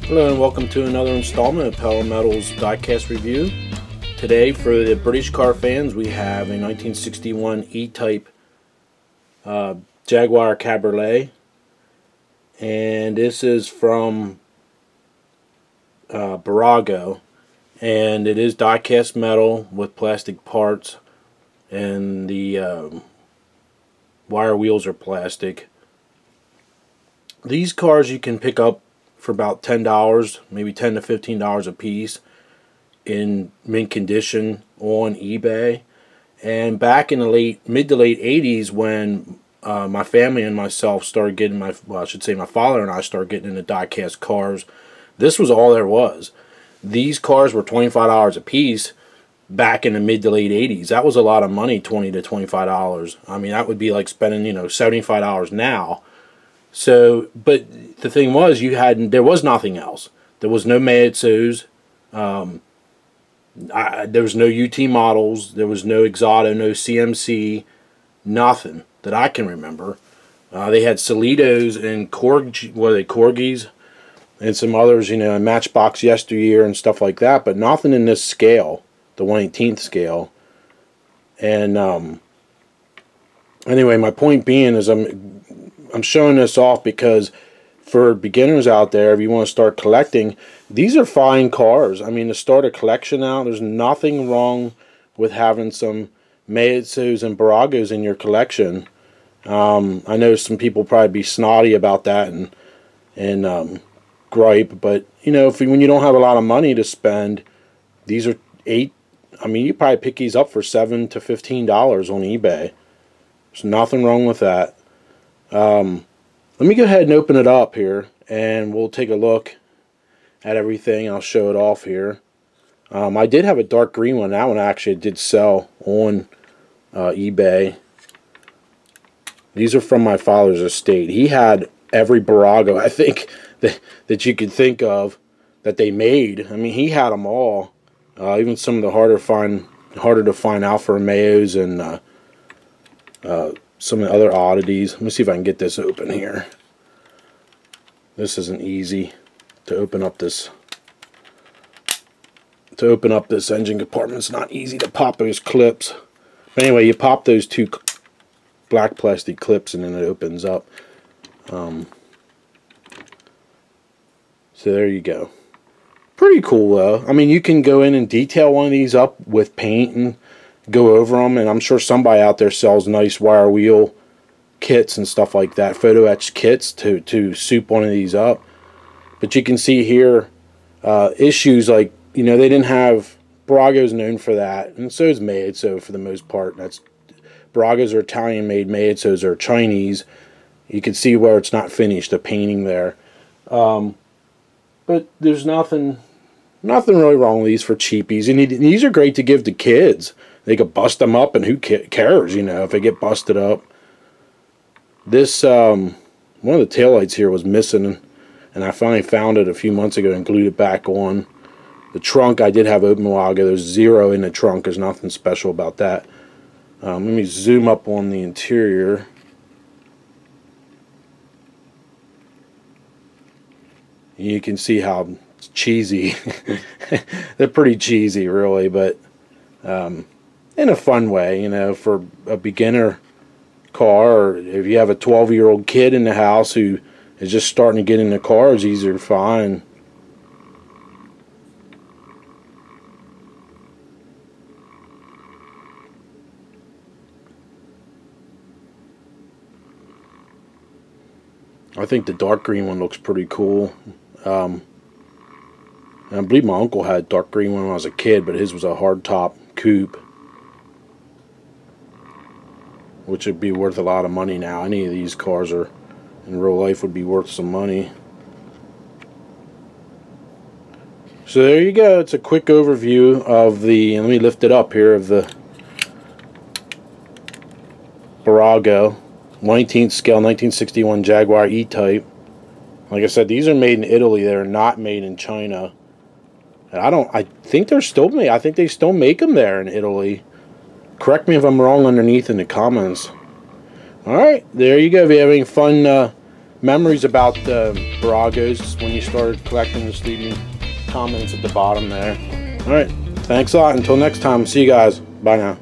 Hello and welcome to another installment of Power Metal's diecast review. Today, for the British car fans, we have a 1961 E-Type Jaguar Cabriolet, and this is from Burago, and it is diecast metal with plastic parts, and the wire wheels are plastic. These cars you can pick up for about $10, maybe $10 to $15 a piece in mint condition on eBay. And back in the mid to late 80s, when my family and myself started getting my father and I started getting into diecast cars, this was all there was. These cars were $25 a piece back in the mid to late 80s. That was a lot of money, $20 to $25. I mean, that would be like spending, $75 now. So, but the thing was, there was nothing else. There was no Maitsus. There was no UT models. There was no Exoto, no CMC, nothing that I can remember. They had Solitos and Corgis, and some others, Matchbox yesteryear and stuff like that, but nothing in this scale, the 1/18th scale. And anyway, my point being is I'm showing this off because for beginners out there, if you want to start collecting, these are fine cars. I mean, to start a collection out, there's nothing wrong with having some Maitsus and Buragos in your collection. I know some people probably be snotty about that and gripe, but when you don't have a lot of money to spend, these are you probably pick these up for $7 to $15 on eBay. There's nothing wrong with that. Let me go ahead and open it up here, and we'll take a look at everything. I'll show it off here. I did have a dark green one. That one actually did sell on eBay. These are from my father's estate. He had every Burago, I think, that you could think of that they made. I mean, he had them all. Even some of the harder to find Alfa Romeos and some of the other oddities. Let me see if I can get this open here. This isn't easy to open up this. To open up this engine compartment, it's not easy to pop those clips. But anyway, you pop those two black plastic clips and then it opens up. So there you go. Pretty cool though. I mean, you can go in and detail one of these up with paint and go over them, and I'm sure somebody out there sells nice wire wheel kits and stuff like that, photo etched kits to soup one of these up. But you can see here issues like, they didn't have, Burago's known for that, and so is Maitsu for the most part. Buragos are Italian made, Maitsus are Chinese. You can see where it's not finished, the painting there. But there's nothing really wrong with these for cheapies, and these are great to give to kids. They could bust them up, and who cares, if they get busted up. This, one of the taillights here was missing, and I finally found it a few months ago and glued it back on. The trunk, I did have open a while ago. There's zero in the trunk. There's nothing special about that. Let me zoom up on the interior. You can see how cheesy. They're pretty cheesy, really, but in a fun way, for a beginner car, or if you have a 12-year-old kid in the house who is just starting to get into cars, these are fine. I think the dark green one looks pretty cool. And I believe my uncle had a dark green one when I was a kid, but his was a hardtop coupe, which would be worth a lot of money now. Any of these cars are in real life would be worth some money. So there you go. It's a quick overview of the, let me lift it up here, of the Burago 19th scale 1961 Jaguar E-Type. Like I said, these are made in Italy. They're not made in China. I think they're still made. I think they still make them there in Italy. Correct me if I'm wrong underneath in the comments. Alright, there you go. If you have any fun memories about Buragos when you started collecting, just leave me comments at the bottom there. Alright, thanks a lot. Until next time, see you guys. Bye now.